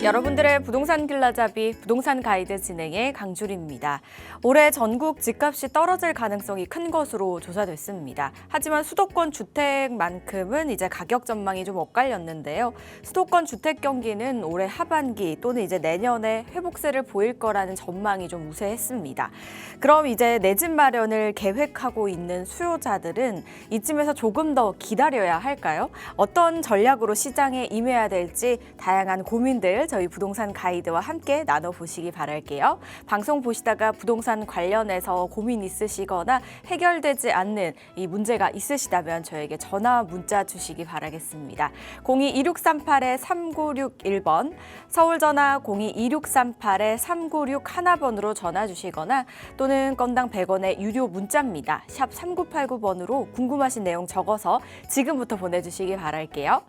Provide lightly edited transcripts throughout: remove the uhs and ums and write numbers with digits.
여러분들의 부동산 길라잡이 부동산 가이드 진행의 강주리입니다. 올해 전국 집값이 떨어질 가능성이 큰 것으로 조사됐습니다. 하지만 수도권 주택만큼은 이제 가격 전망이 좀 엇갈렸는데요. 수도권 주택 경기는 올해 하반기 또는 이제 내년에 회복세를 보일 거라는 전망이 좀 우세했습니다. 그럼 이제 내 집 마련을 계획하고 있는 수요자들은 이쯤에서 조금 더 기다려야 할까요? 어떤 전략으로 시장에 임해야 될지 다양한 고민들 저희 부동산 가이드와 함께 나눠보시기 바랄게요. 방송 보시다가 부동산 관련해서 고민 있으시거나 해결되지 않는 이 문제가 있으시다면 저에게 전화 문자 주시기 바라겠습니다. 02-2638-3961번, 서울 전화 02-2638-3961번으로 전화 주시거나 또는 건당 100원의 유료 문자입니다. 샵 3989번으로 궁금하신 내용 적어서 지금부터 보내주시기 바랄게요.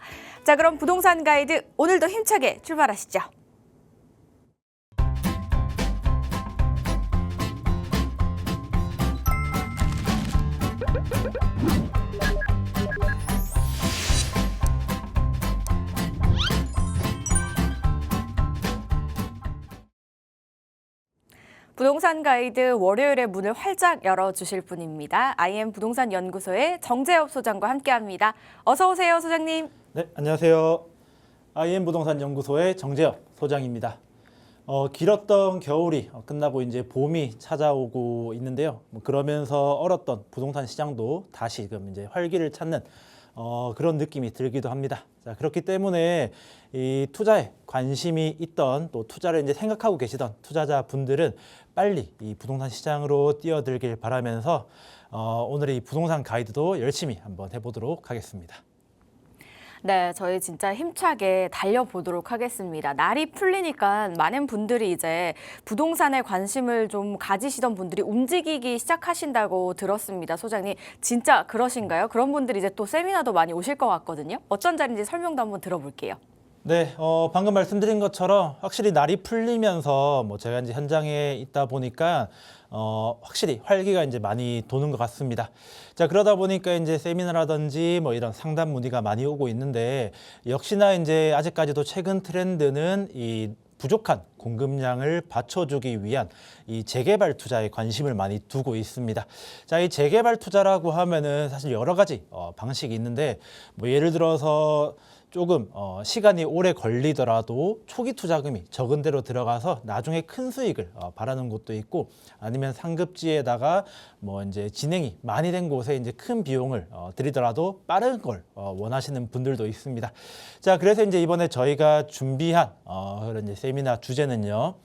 자, 그럼 부동산 가이드 오늘도 힘차게 출발하시죠. 부동산 가이드 월요일에 문을 활짝 열어주실 분입니다. IM 부동산 연구소의 정재엽 소장과 함께합니다. 어서 오세요, 소장님. 네, 안녕하세요. IM 부동산 연구소의 정재엽 소장입니다. 길었던 겨울이 끝나고 이제 봄이 찾아오고 있는데요. 그러면서 얼었던 부동산 시장도 다시금 이제 활기를 찾는 그런 느낌이 들기도 합니다. 자, 그렇기 때문에 이 투자에 관심이 있던 또 투자를 이제 생각하고 계시던 투자자분들은 빨리 이 부동산 시장으로 뛰어들길 바라면서 오늘의 이 부동산 가이드도 열심히 한번 해보도록 하겠습니다. 네, 저희 진짜 힘차게 달려보도록 하겠습니다. 날이 풀리니까 많은 분들이 이제 부동산에 관심을 좀 가지시던 분들이 움직이기 시작하신다고 들었습니다. 소장님, 진짜 그러신가요? 그런 분들이 이제 또 세미나도 많이 오실 것 같거든요. 어떤 자리인지 설명도 한번 들어볼게요. 네, 방금 말씀드린 것처럼 확실히 날이 풀리면서 제가 이제 현장에 있다 보니까 확실히 활기가 이제 많이 도는 것 같습니다. 자, 그러다 보니까 이제 세미나라든지 이런 상담 문의가 많이 오고 있는데 역시나 이제 아직까지도 최근 트렌드는 이 부족한 공급량을 받쳐주기 위한 이 재개발 투자에 관심을 많이 두고 있습니다. 자, 이 재개발 투자라고 하면은 사실 여러 가지 방식이 있는데 예를 들어서 조금 시간이 오래 걸리더라도 초기 투자금이 적은 대로 들어가서 나중에 큰 수익을 바라는 곳도 있고, 아니면 상급지에다가 이제 진행이 많이 된 곳에 이제 큰 비용을 들이더라도 빠른 걸 원하시는 분들도 있습니다. 자, 그래서 이제 이번에 저희가 준비한 그런 이제 세미나 주제는요.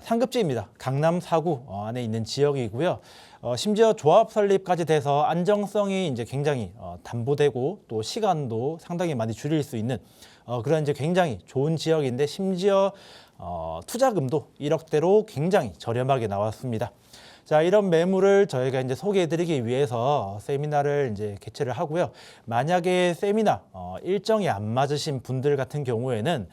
상급지입니다. 강남 4구 안에 있는 지역이고요. 심지어 조합 설립까지 돼서 안정성이 이제 굉장히 담보되고 또 시간도 상당히 많이 줄일 수 있는 그런 이제 굉장히 좋은 지역인데, 심지어 투자금도 1억대로 굉장히 저렴하게 나왔습니다. 자, 이런 매물을 저희가 이제 소개해드리기 위해서 세미나를 이제 개최를 하고요. 만약에 세미나 일정이 안 맞으신 분들 같은 경우에는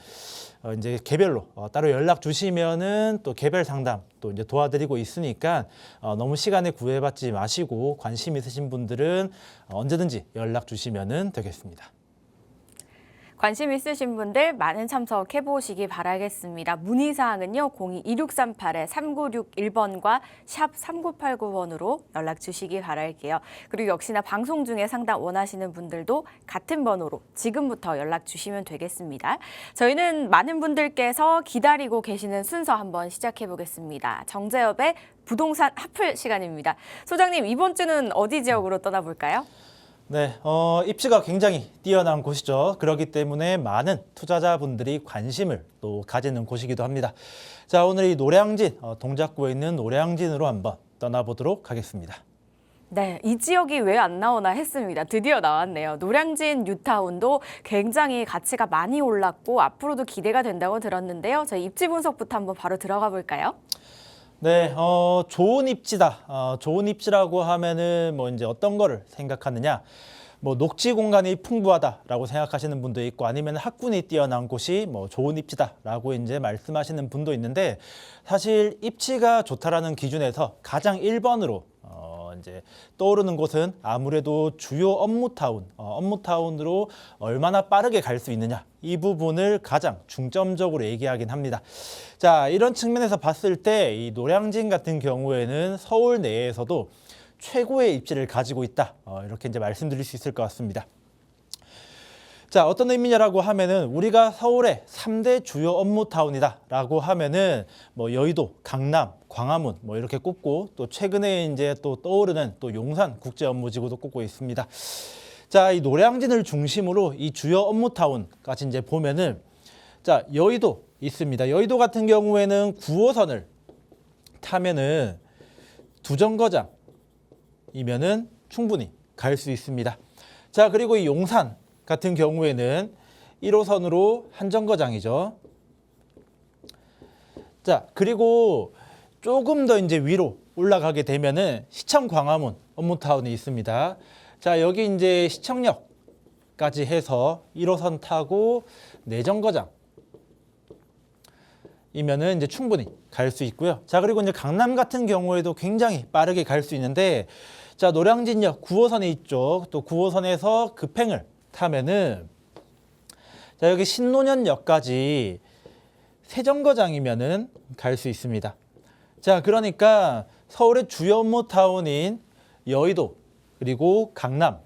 이제 개별로 따로 연락 주시면은 또 개별 상담 또 이제 도와드리고 있으니까 너무 시간에 구애받지 마시고 관심 있으신 분들은 언제든지 연락 주시면은 되겠습니다. 관심 있으신 분들 많은 참석해 보시기 바라겠습니다. 문의사항은요. 02-2638-3961번과 샵 3989번으로 연락 주시기 바랄게요. 그리고 역시나 방송 중에 상담 원하시는 분들도 같은 번호로 지금부터 연락 주시면 되겠습니다. 저희는 많은 분들께서 기다리고 계시는 순서 한번 시작해 보겠습니다. 정재엽의 부동산 핫플 시간입니다. 소장님, 이번 주는 어디 지역으로 떠나볼까요? 네, 입지가 굉장히 뛰어난 곳이죠. 그렇기 때문에 많은 투자자분들이 관심을 또 가지는 곳이기도 합니다. 자, 오늘 이 노량진, 동작구에 있는 노량진으로 한번 떠나보도록 하겠습니다. 네, 이 지역이 왜 안 나오나 했습니다. 드디어 나왔네요. 노량진 뉴타운도 굉장히 가치가 많이 올랐고 앞으로도 기대가 된다고 들었는데요. 저희 입지 분석부터 한번 바로 들어가 볼까요? 네, 좋은 입지다. 좋은 입지라고 하면은 이제 어떤 거를 생각하느냐? 녹지 공간이 풍부하다라고 생각하시는 분도 있고, 아니면 학군이 뛰어난 곳이 좋은 입지다라고 이제 말씀하시는 분도 있는데, 사실 입지가 좋다라는 기준에서 가장 1번으로 이제 떠오르는 곳은 아무래도 주요 업무타운으로 얼마나 빠르게 갈 수 있느냐, 이 부분을 가장 중점적으로 얘기하긴 합니다. 자, 이런 측면에서 봤을 때 이 노량진 같은 경우에는 서울 내에서도 최고의 입지를 가지고 있다. 이렇게 이제 말씀드릴 수 있을 것 같습니다. 자, 어떤 의미냐라고 하면은 우리가 서울의 3대 주요 업무타운이다라고 하면은 뭐 여의도, 강남, 광화문 뭐 이렇게 꼽고, 또 최근에 이제 또 떠오르는 또 용산 국제업무지구도 꼽고 있습니다. 자, 이 노량진을 중심으로 이 주요 업무타운까지 이제 보면은, 자, 여의도 있습니다. 여의도 같은 경우에는 9호선을 타면은 2정거장이면은 충분히 갈 수 있습니다. 자, 그리고 이 용산 같은 경우에는 1호선으로 한 정거장이죠. 자, 그리고 조금 더 이제 위로 올라가게 되면은 시청 광화문 업무타운이 있습니다. 자, 여기 이제 시청역까지 해서 1호선 타고 4정거장 이면은 이제 충분히 갈 수 있고요. 자, 그리고 이제 강남 같은 경우에도 굉장히 빠르게 갈 수 있는데, 자, 노량진역 9호선에 있죠. 또 9호선에서 급행을 타면은, 자, 여기 신논현역까지 3정거장이면은 갈 수 있습니다. 자, 그러니까 서울의 주요 업무타운인 여의도, 그리고 강남,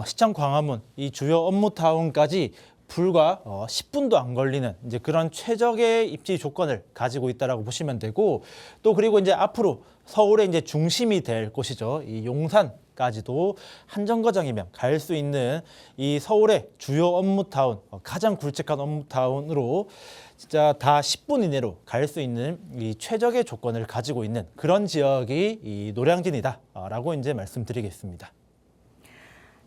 시청 광화문, 이 주요 업무타운까지 불과 10분도 안 걸리는 이제 그런 최적의 입지 조건을 가지고 있다라고 보시면 되고, 또 그리고 이제 앞으로 서울의 이제 중심이 될 곳이죠. 이 용산까지도 한 정거장이면 갈 수 있는 이 서울의 주요 업무타운, 가장 굵직한 업무타운으로 진짜 다 10분 이내로 갈 수 있는 이 최적의 조건을 가지고 있는 그런 지역이 이 노량진이다라고 이제 말씀드리겠습니다.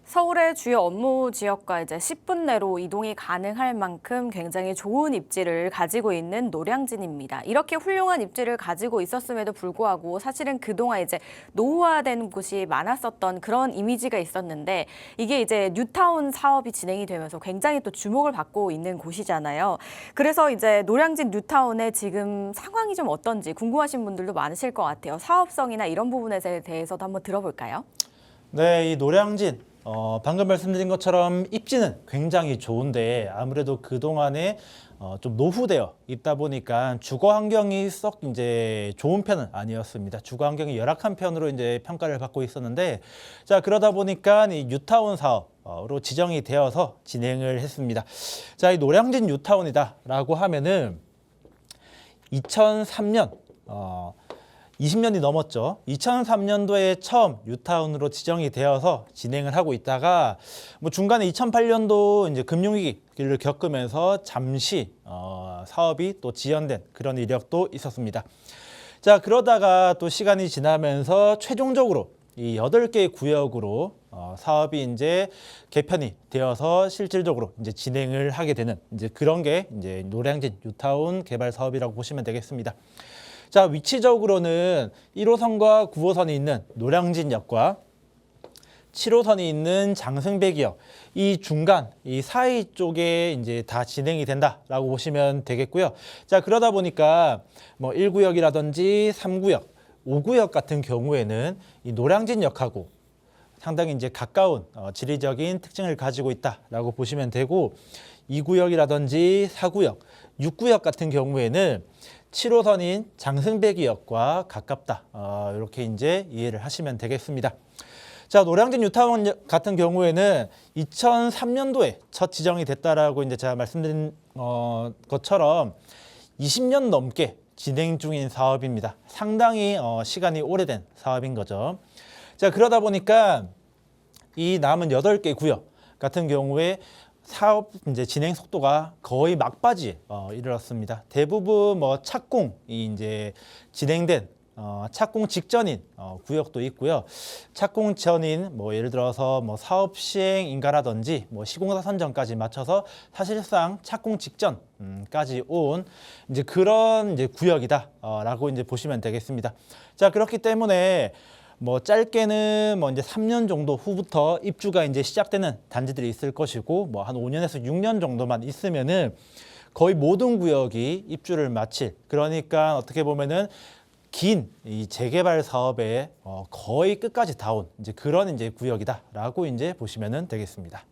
서울의 주요 업무 지역과 이제 10분 내로 이동이 가능할 만큼 굉장히 좋은 입지를 가지고 있는 노량진입니다. 이렇게 훌륭한 입지를 가지고 있었음에도 불구하고 사실은 그동안 이제 노후화된 곳이 많았었던 그런 이미지가 있었는데, 이게 이제 뉴타운 사업이 진행이 되면서 굉장히 또 주목을 받고 있는 곳이잖아요. 그래서 이제 노량진 뉴타운의 지금 상황이 좀 어떤지 궁금하신 분들도 많으실 것 같아요. 사업성이나 이런 부분에 대해서도 한번 들어볼까요? 네, 이 노량진 방금 말씀드린 것처럼 입지는 굉장히 좋은데 아무래도 그동안에 좀 노후되어 있다 보니까 주거 환경이 썩 이제 좋은 편은 아니었습니다. 주거 환경이 열악한 편으로 이제 평가를 받고 있었는데, 자, 그러다 보니까 이 뉴타운 사업으로 지정이 되어서 진행을 했습니다. 자, 이 노량진 뉴타운이다라고 하면은 2003년 20년이 넘었죠. 2003년도에 처음 뉴타운으로 지정이 되어서 진행을 하고 있다가 뭐 중간에 2008년도 이제 금융위기를 겪으면서 잠시 사업이 또 지연된 그런 이력도 있었습니다. 자, 그러다가 또 시간이 지나면서 최종적으로 이 8개의 구역으로 사업이 이제 개편이 되어서 실질적으로 이제 진행을 하게 되는 이제 그런 게 이제 노량진 뉴타운 개발 사업이라고 보시면 되겠습니다. 자, 위치적으로는 1호선과 9호선이 있는 노량진역과 7호선이 있는 장승배기역, 이 중간, 이 사이 쪽에 이제 다 진행이 된다라고 보시면 되겠고요. 자, 그러다 보니까 뭐 1구역이라든지 3구역, 5구역 같은 경우에는 이 노량진역하고 상당히 이제 가까운 지리적인 특징을 가지고 있다라고 보시면 되고, 2구역이라든지 4구역, 6구역 같은 경우에는 7호선인 장승배기역과 가깝다. 이렇게 이제 이해를 하시면 되겠습니다. 자, 노량진 뉴타운 같은 경우에는 2003년도에 첫 지정이 됐다라고 이제 제가 말씀드린 것처럼 20년 넘게 진행 중인 사업입니다. 상당히 시간이 오래된 사업인 거죠. 자, 그러다 보니까 이 남은 8개 구역 같은 경우에 사업 이제 진행 속도가 거의 막바지에 이르렀습니다. 대부분 뭐 착공이 이제 진행된 착공 직전인 구역도 있고요. 착공 전인 뭐 예를 들어서 뭐 사업 시행인가라든지 뭐 시공사 선정까지 맞춰서 사실상 착공 직전까지 온 이제 그런 이제 구역이다라고 이제 보시면 되겠습니다. 자, 그렇기 때문에 뭐 짧게는 뭐 이제 3년 정도 후부터 입주가 이제 시작되는 단지들이 있을 것이고, 뭐 한 5년에서 6년 정도만 있으면은 거의 모든 구역이 입주를 마칠, 그러니까 어떻게 보면은 긴 이 재개발 사업에 거의 끝까지 다 온 이제 그런 이제 구역이다라고 이제 보시면은 되겠습니다.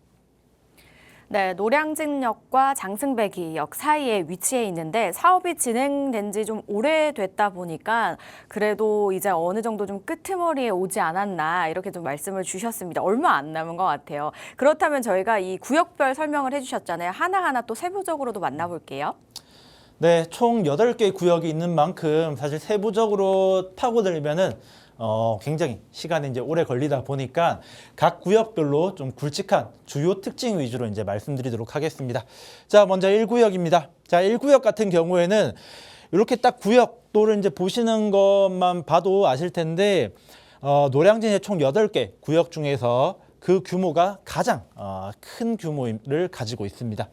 네, 노량진역과 장승배기역 사이에 위치해 있는데 사업이 진행된 지 좀 오래됐다 보니까 그래도 이제 어느 정도 좀 끄트머리에 오지 않았나 이렇게 좀 말씀을 주셨습니다. 얼마 안 남은 것 같아요. 그렇다면 저희가 이 구역별 설명을 해주셨잖아요. 하나하나 또 세부적으로도 만나볼게요. 네, 총 8개 구역이 있는 만큼 사실 세부적으로 파고들면은 굉장히 시간이 이제 오래 걸리다 보니까 각 구역별로 좀 굵직한 주요 특징 위주로 이제 말씀드리도록 하겠습니다. 자, 먼저 1구역입니다. 자, 1구역 같은 경우에는 이렇게 딱 구역도를 이제 보시는 것만 봐도 아실 텐데 노량진의 총 8개 구역 중에서 그 규모가 가장 큰 규모를 가지고 있습니다.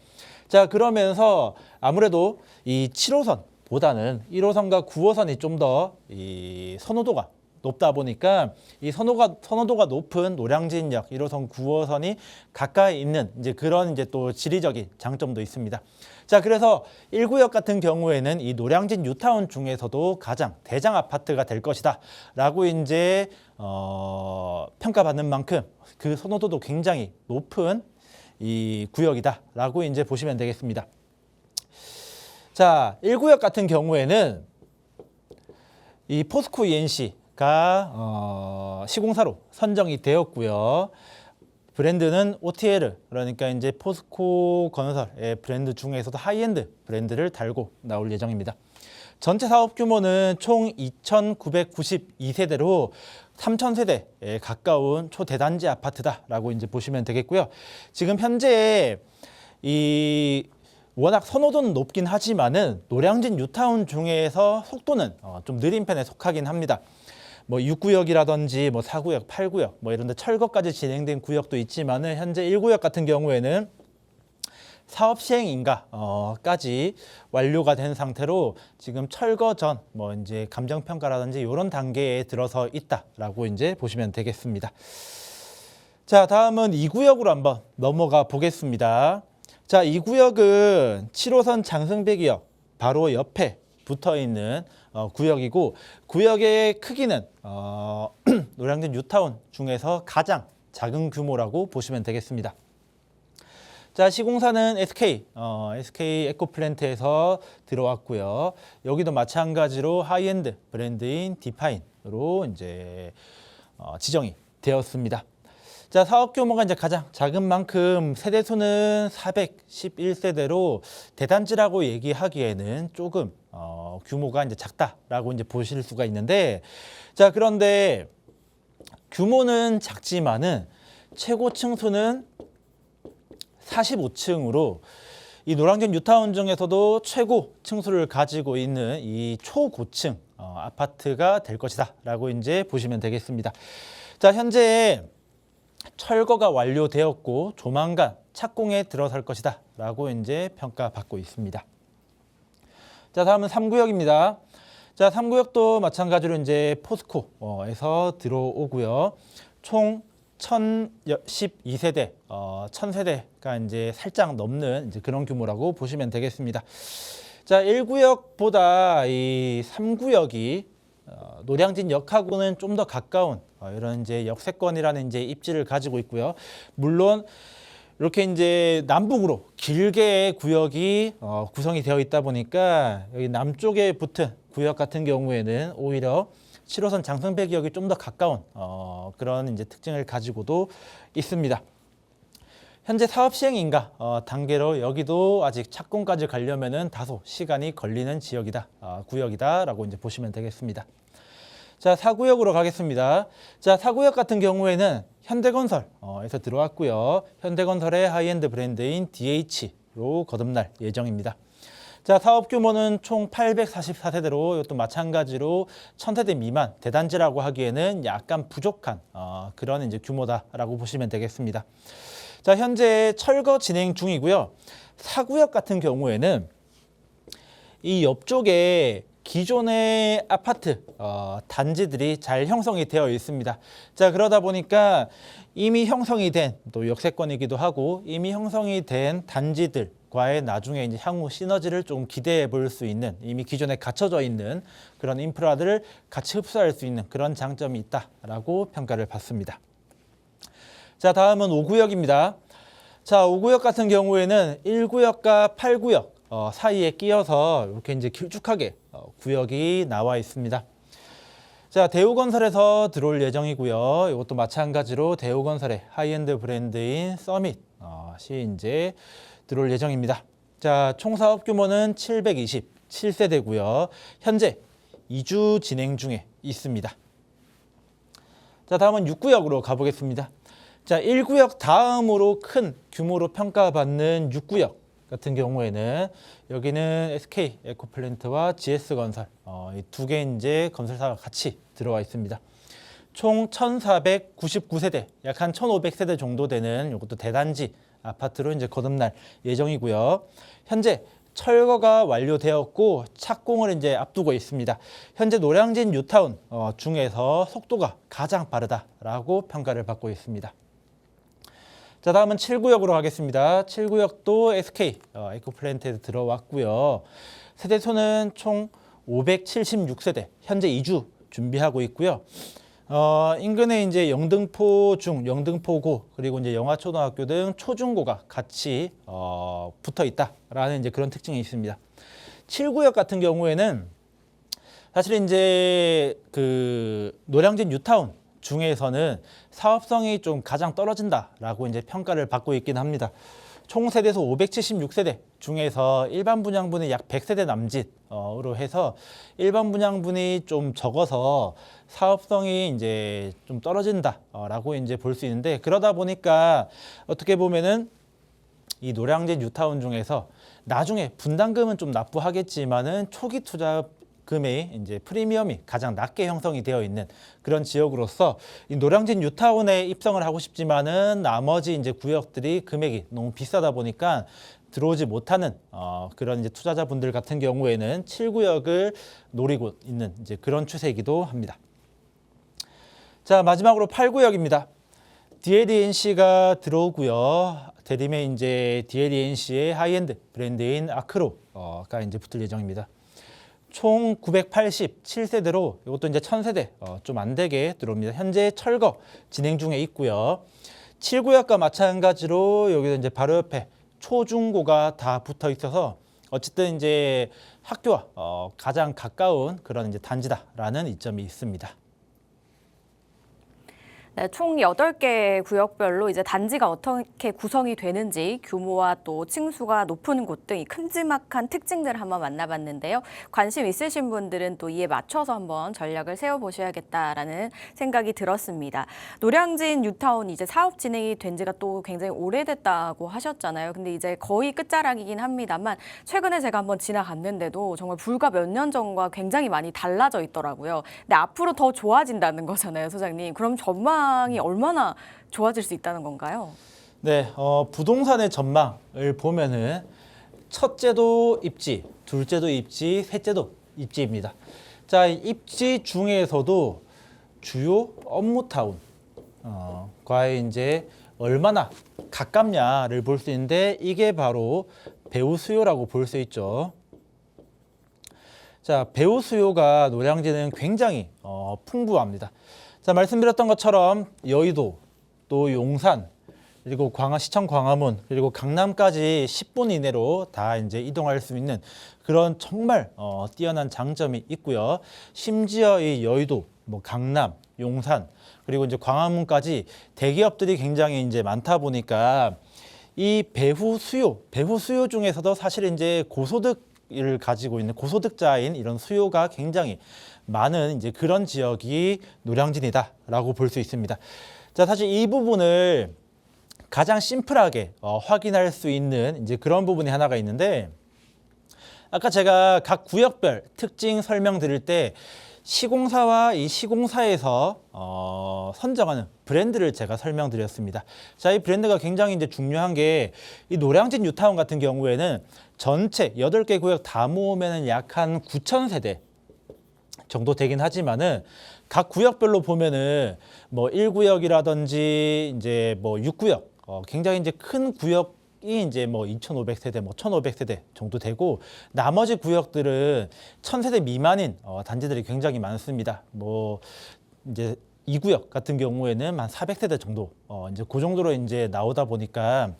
자, 그러면서 아무래도 이 7호선보다는 1호선과 9호선이 좀 더 이 선호도가 높다 보니까 이 선호도가 높은 노량진역 1호선, 9호선이 가까이 있는 이제 그런 이제 또 지리적인 장점도 있습니다. 자, 그래서 1구역 같은 경우에는 이 노량진 뉴타운 중에서도 가장 대장 아파트가 될 것이다라고 이제 평가받는 만큼 그 선호도도 굉장히 높은 이 구역이다라고 이제 보시면 되겠습니다. 자, 1구역 같은 경우에는 이 포스코 ENC가 시공사로 선정이 되었고요. 브랜드는 OTL, 그러니까 이제 포스코 건설의 브랜드 중에서도 하이엔드 브랜드를 달고 나올 예정입니다. 전체 사업 규모는 총 2,992세대로 3,000세대에 가까운 초대단지 아파트다라고 이제 보시면 되겠고요. 지금 현재 이 워낙 선호도는 높긴 하지만은 노량진 뉴타운 중에서 속도는 좀 느린 편에 속하긴 합니다. 뭐 6구역이라든지 뭐 4구역, 8구역 뭐 이런 데 철거까지 진행된 구역도 있지만은 현재 1구역 같은 경우에는 사업 시행 인가까지 완료가 된 상태로 지금 철거 전 뭐 이제 감정 평가라든지 이런 단계에 들어서 있다라고 이제 보시면 되겠습니다. 자, 다음은 2구역으로 한번 넘어가 보겠습니다. 자, 2구역은 7호선 장승배기역 바로 옆에 붙어 있는 구역이고 구역의 크기는 노량진 뉴타운 중에서 가장 작은 규모라고 보시면 되겠습니다. 자, 시공사는 SK 에코플랜트에서 들어왔고요. 여기도 마찬가지로 하이엔드 브랜드인 디파인으로 이제 지정이 되었습니다. 자, 사업 규모가 이제 가장 작은 만큼 세대 수는 411세대로 대단지라고 얘기하기에는 조금 규모가 이제 작다라고 이제 보실 수가 있는데, 자, 그런데 규모는 작지만은 최고 층수는 45층으로 이 노량진 뉴타운 중에서도 최고 층수를 가지고 있는 이 초고층 아파트가 될 것이다라고 이제 보시면 되겠습니다. 자, 현재 철거가 완료되었고 조만간 착공에 들어설 것이다라고 이제 평가받고 있습니다. 자, 다음은 3구역입니다. 자, 3구역도 마찬가지로 이제 포스코에서 들어오고요. 총 1,012세대, 1,000세대가 이제 살짝 넘는 이제 그런 규모라고 보시면 되겠습니다. 자, 1구역보다 이 3구역이 노량진 역하고는 좀 더 가까운 이런 이제 역세권이라는 이제 입지를 가지고 있고요. 물론 이렇게 이제 남북으로 길게 구역이 구성이 되어 있다 보니까 여기 남쪽에 붙은 구역 같은 경우에는 오히려 7호선 장승배기역이 좀 더 가까운 그런 이제 특징을 가지고도 있습니다. 현재 사업 시행인가 단계로 여기도 아직 착공까지 가려면은 다소 시간이 걸리는 지역이다, 구역이다라고 이제 보시면 되겠습니다. 자, 4구역으로 가겠습니다. 자, 4구역 같은 경우에는 현대건설에서 들어왔고요. 현대건설의 하이엔드 브랜드인 DH로 거듭날 예정입니다. 자, 사업 규모는 총 844세대로 이것도 마찬가지로 1,000세대 미만 대단지라고 하기에는 약간 부족한 그런 이제 규모다라고 보시면 되겠습니다. 자, 현재 철거 진행 중이고요. 4구역 같은 경우에는 이 옆쪽에 기존의 아파트 단지들이 잘 형성이 되어 있습니다. 자, 그러다 보니까 이미 형성이 된 또 역세권이기도 하고 이미 형성이 된 단지들 과의 나중에 이제 향후 시너지를 좀 기대해 볼 수 있는, 이미 기존에 갖춰져 있는 그런 인프라들을 같이 흡수할 수 있는 그런 장점이 있다라고 평가를 받습니다. 자, 다음은 5구역입니다. 자, 5구역 같은 경우에는 1구역과 8구역 사이에 끼어서 이렇게 이제 길쭉하게 구역이 나와 있습니다. 자, 대우건설에서 들어올 예정이고요. 이것도 마찬가지로 대우건설의 하이엔드 브랜드인 서밋이 이제 들어올 예정입니다. 자, 총 사업 규모는 727세대고요. 현재 2주 진행 중에 있습니다. 자, 다음은 6구역으로 가보겠습니다. 자, 1구역 다음으로 큰 규모로 평가받는 6구역 같은 경우에는 여기는 SK 에코플랜트와 GS건설 이 두 개 이제 건설사가 같이 들어와 있습니다. 총 1,499세대, 약 한 1,500세대 정도 되는 이것도 대단지 아파트로 이제 거듭날 예정이고요. 현재 철거가 완료되었고 착공을 이제 앞두고 있습니다. 현재 노량진 뉴타운 중에서 속도가 가장 빠르다라고 평가를 받고 있습니다. 자, 다음은 7구역으로 가겠습니다. 7구역도 SK 에코플랜트에 들어왔고요. 세대수는 총 576세대, 현재 2주 준비하고 있고요. 인근에 이제 영등포 중, 영등포 고, 그리고 이제 영화초등학교 등 초중고가 같이 붙어 있다라는 이제 그런 특징이 있습니다. 7구역 같은 경우에는 사실 이제 그 노량진 뉴타운 중에서는 사업성이 좀 가장 떨어진다라고 이제 평가를 받고 있긴 합니다. 총 세대수 576세대 중에서 일반 분양분이 약 100세대 남짓으로 해서 일반 분양분이 좀 적어서 사업성이 이제 좀 떨어진다라고 이제 볼 수 있는데, 그러다 보니까 어떻게 보면은 이 노량진 뉴타운 중에서 나중에 분담금은 좀 납부하겠지만은 초기 투자금의 이제 프리미엄이 가장 낮게 형성이 되어 있는 그런 지역으로서 이 노량진 뉴타운에 입성을 하고 싶지만은 나머지 이제 구역들이 금액이 너무 비싸다 보니까 들어오지 못하는 그런 이제 투자자분들 같은 경우에는 7구역을 노리고 있는 이제 그런 추세이기도 합니다. 자, 마지막으로 8구역입니다. DLENC가 들어오고요. 대림에 이제 DLENC의 하이엔드 브랜드인 아크로가 이제 붙을 예정입니다. 총 987세대로 이것도 이제 1000세대 좀 안 되게 들어옵니다. 현재 철거 진행 중에 있고요. 7구역과 마찬가지로 여기도 이제 바로 옆에 초중고가 다 붙어 있어서 어쨌든 이제 학교와 가장 가까운 그런 이제 단지다라는 이점이 있습니다. 네, 총 8개 구역별로 이제 단지가 어떻게 구성이 되는지, 규모와 또 층수가 높은 곳 등 이 큼지막한 특징들을 한번 만나봤는데요. 관심 있으신 분들은 또 이에 맞춰서 한번 전략을 세워보셔야겠다라는 생각이 들었습니다. 노량진 뉴타운 이제 사업 진행이 된 지가 또 굉장히 오래됐다고 하셨잖아요. 근데 이제 거의 끝자락이긴 합니다만 최근에 제가 한번 지나갔는데도 정말 불과 몇 년 전과 굉장히 많이 달라져 있더라고요. 근데 앞으로 더 좋아진다는 거잖아요, 소장님. 그럼 전망이 얼마나 좋아질 수 있다는 건가요? 네, 부동산의 전망을 보면은 첫째도 입지, 둘째도 입지, 셋째도 입지입니다. 자, 입지 중에서도 주요 업무타운 과에 이제 얼마나 가깝냐를 볼 수 있는데, 이게 바로 배우 수요라고 볼 수 있죠. 자, 배우 수요가 노량진은 굉장히 풍부합니다. 자, 말씀드렸던 것처럼 여의도, 또 용산, 그리고 시청 광화문, 그리고 강남까지 10분 이내로 다 이제 이동할 수 있는 그런 정말 뛰어난 장점이 있고요. 심지어 이 여의도, 강남, 용산, 그리고 이제 광화문까지 대기업들이 굉장히 이제 많다 보니까 이 배후 수요 중에서도 사실 이제 고소득을 가지고 있는 고소득자인 이런 수요가 굉장히 많은 이제 그런 지역이 노량진이다라고 볼 수 있습니다. 자, 사실 이 부분을 가장 심플하게 확인할 수 있는 이제 그런 부분이 하나가 있는데, 아까 제가 각 구역별 특징 설명드릴 때 시공사와 이 시공사에서 선정하는 브랜드를 제가 설명드렸습니다. 자, 이 브랜드가 굉장히 이제 중요한 게, 이 노량진 뉴타운 같은 경우에는 전체 8개 구역 다 모으면은 약 한 9,000세대 정도 되긴 하지만은 각 구역별로 보면은 1구역이라든지 이제 6구역 굉장히 이제 큰 구역 이제 뭐 2,500세대, 뭐 1,500세대 정도 되고 나머지 구역들은 1,000세대 미만인 단지들이 굉장히 많습니다. 뭐 이제 이 구역 같은 경우에는 한 400세대 정도 이제 그 정도로 이제 나오다 보니까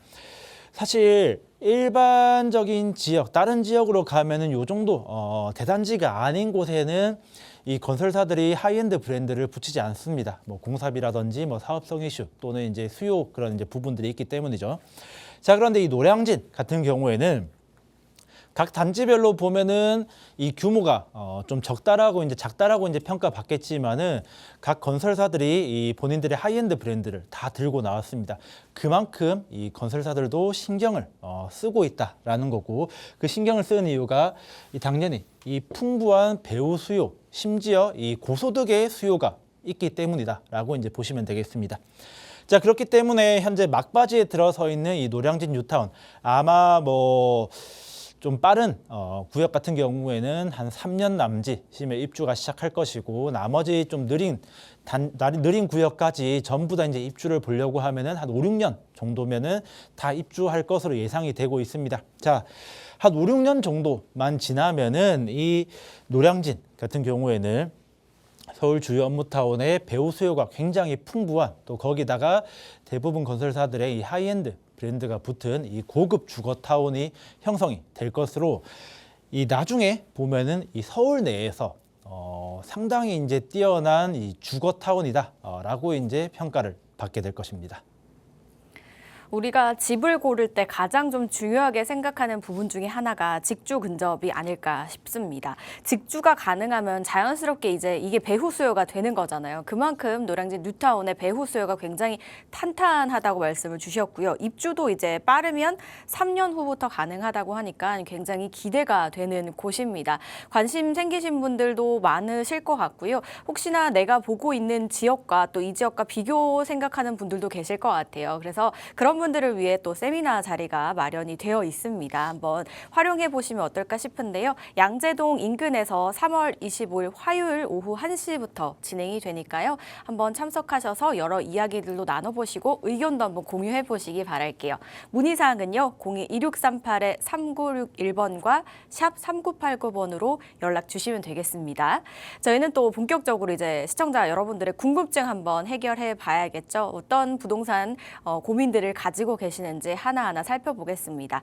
사실 일반적인 지역, 다른 지역으로 가면은 요 정도 대단지가 아닌 곳에는 이 건설사들이 하이엔드 브랜드를 붙이지 않습니다. 뭐 공사비라든지 뭐 사업성 이슈 또는 이제 수요 그런 이제 부분들이 있기 때문이죠. 자, 그런데 이 노량진 같은 경우에는 각 단지별로 보면은 이 규모가 좀 적다라고 이제 작다라고 이제 평가받겠지만은 각 건설사들이 이 본인들의 하이엔드 브랜드를 다 들고 나왔습니다. 그만큼 이 건설사들도 신경을 쓰고 있다라는 거고, 그 신경을 쓰는 이유가 이 당연히 이 풍부한 배우 수요, 심지어 이 고소득의 수요가 있기 때문이다라고 이제 보시면 되겠습니다. 자, 그렇기 때문에 현재 막바지에 들어서 있는 이 노량진 뉴타운, 아마 뭐 좀 빠른 구역 같은 경우에는 한 3년 남짓이면 입주가 시작할 것이고, 나머지 좀 느린 구역까지 전부 다 이제 입주를 보려고 하면은 한 5, 6년 정도면은 다 입주할 것으로 예상이 되고 있습니다. 자, 한 5, 6년 정도만 지나면은 이 노량진 같은 경우에는 서울 주요 업무타운의 배우 수요가 굉장히 풍부한, 또 거기다가 대부분 건설사들의 이 하이엔드 브랜드가 붙은 이 고급 주거타운이 형성이 될 것으로, 이 나중에 보면은 이 서울 내에서 상당히 이제 뛰어난 이 주거타운이다라고 이제 평가를 받게 될 것입니다. 우리가 집을 고를 때 가장 좀 중요하게 생각하는 부분 중에 하나가 직주 근접이 아닐까 싶습니다. 직주가 가능하면 자연스럽게 이제 이게 배후 수요가 되는 거잖아요. 그만큼 노량진 뉴타운의 배후 수요가 굉장히 탄탄하다고 말씀을 주셨고요. 입주도 이제 빠르면 3년 후부터 가능하다고 하니까 굉장히 기대가 되는 곳입니다. 관심 생기신 분들도 많으실 것 같고요. 혹시나 내가 보고 있는 지역과 또 이 지역과 비교 생각하는 분들도 계실 것 같아요. 그래서 그런 분들을 위해 또 세미나 자리가 마련이 되어 있습니다. 한번 활용해 보시면 어떨까 싶은데요. 양재동 인근에서 3월 25일 화요일 오후 1시부터 진행이 되니까요. 한번 참석하셔서 여러 이야기들도 나눠보시고 의견도 한번 공유해 보시기 바랄게요. 문의사항은요. 02-2638-3961번과 샵 3989번으로 연락 주시면 되겠습니다. 저희는 또 본격적으로 이제 시청자 여러분들의 궁금증 한번 해결해 봐야겠죠. 어떤 부동산 고민들을 가지고 계시는지 하나하나 살펴보겠습니다.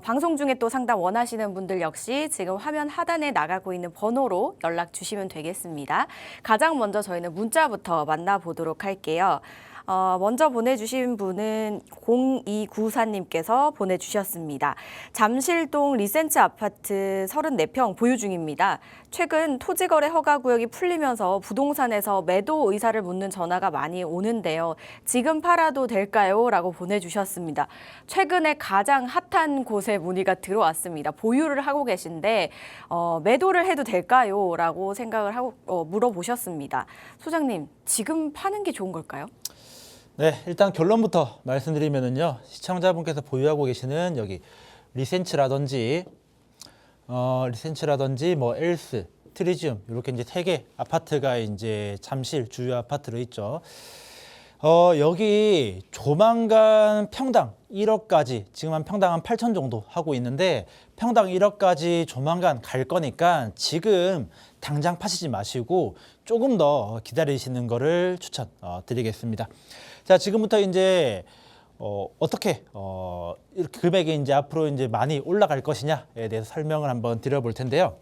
방송 중에 또 상담 원하시는 분들 역시 지금 화면 하단에 나가고 있는 번호로 연락 주시면 되겠습니다. 가장 먼저 저희는 문자부터 만나보도록 할게요. 먼저 보내주신 분은 0294님께서 보내주셨습니다. 잠실동 리센츠 아파트 34평 보유 중입니다. 최근 토지거래 허가구역이 풀리면서 부동산에서 매도 의사를 묻는 전화가 많이 오는데요. 지금 팔아도 될까요? 라고 보내주셨습니다. 최근에 가장 핫한 곳에 문의가 들어왔습니다. 보유를 하고 계신데 매도를 해도 될까요? 라고 생각을 하고 물어보셨습니다. 소장님, 지금 파는 게 좋은 걸까요? 네, 일단 결론부터 말씀드리면은요, 시청자분께서 보유하고 계시는 여기 리센츠라든지 뭐 엘스, 트리지움 이렇게 이제 3개 아파트가 이제 잠실 주요 아파트로 있죠. 여기 조만간 평당 1억까지, 지금 한 평당 한 8천 정도 하고 있는데 평당 1억까지 조만간 갈 거니까 지금 당장 파시지 마시고 조금 더 기다리시는 거를 추천드리겠습니다. 자, 지금부터 이제 어떻게 금액이 이제 앞으로 이제 많이 올라갈 것이냐에 대해서 설명을 한번 드려볼 텐데요.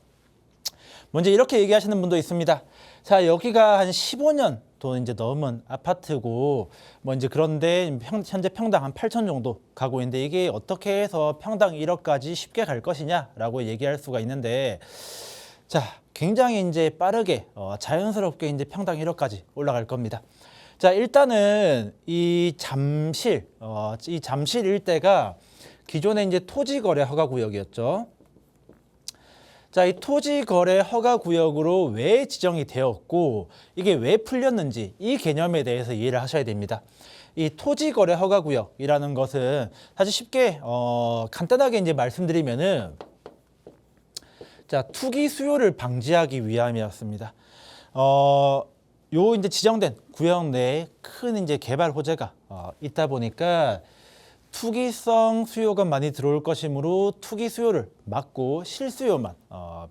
먼저 이렇게 얘기하시는 분도 있습니다. 자, 여기가 한 15년 또 이제 넘은 아파트고 뭐 이제 그런데 현재 평당 한 8천 정도 가고 있는데 이게 어떻게 해서 평당 1억까지 쉽게 갈 것이냐라고 얘기할 수가 있는데, 자, 굉장히 이제 빠르게 자연스럽게 이제 평당 1억까지 올라갈 겁니다. 자, 일단은 이 잠실 일대가 기존에 이제 토지거래 허가구역이었죠. 자, 이 토지거래 허가구역으로 왜 지정이 되었고 이게 왜 풀렸는지 이 개념에 대해서 이해를 하셔야 됩니다. 이 토지거래 허가구역이라는 것은 사실 쉽게 간단하게 이제 말씀드리면은, 자, 투기 수요를 방지하기 위함이었습니다. 요 이제 지정된 구역 내에 큰 이제 개발 호재가 있다 보니까 투기성 수요가 많이 들어올 것이므로 투기 수요를 막고 실수요만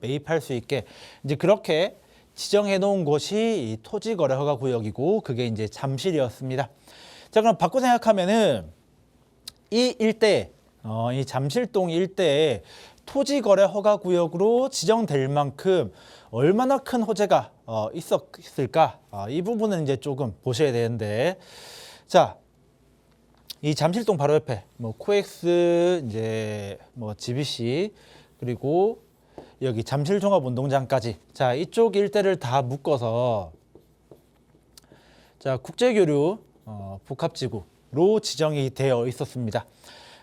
매입할 수 있게 이제 그렇게 지정해 놓은 곳이 이 토지거래허가구역이고 그게 이제 잠실이었습니다. 자, 그럼 바꿔 생각하면은 이 일대, 이 잠실동 일대에 토지거래허가구역으로 지정될 만큼 얼마나 큰 호재가 있었을까? 이 부분은 이제 조금 보셔야 되는데, 자, 이 잠실동 바로 옆에 뭐 코엑스, 이제 뭐 GBC 그리고 여기 잠실종합운동장까지, 자, 이쪽 일대를 다 묶어서 자, 국제교류 복합지구로 지정이 되어 있었습니다.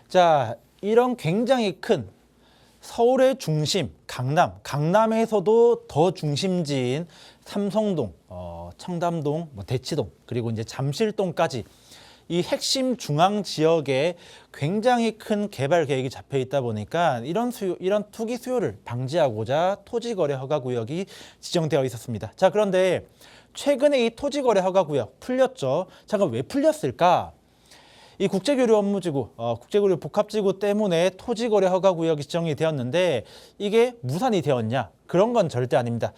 자, 이런 굉장히 큰 서울의 중심, 강남에서도 더 중심지인 삼성동, 청담동, 뭐 대치동, 그리고 이제 잠실동까지 이 핵심 중앙 지역에 굉장히 큰 개발 계획이 잡혀 있다 보니까 이런 투기 수요를 방지하고자 토지거래 허가구역이 지정되어 있었습니다. 자, 그런데 최근에 이 토지거래 허가구역 풀렸죠. 잠깐 왜 풀렸을까? 이 국제교류 업무지구, 국제교류 복합지구 때문에 토지거래 허가구역이 지정이 되었는데 이게 무산이 되었냐? 그런 건 절대 아닙니다.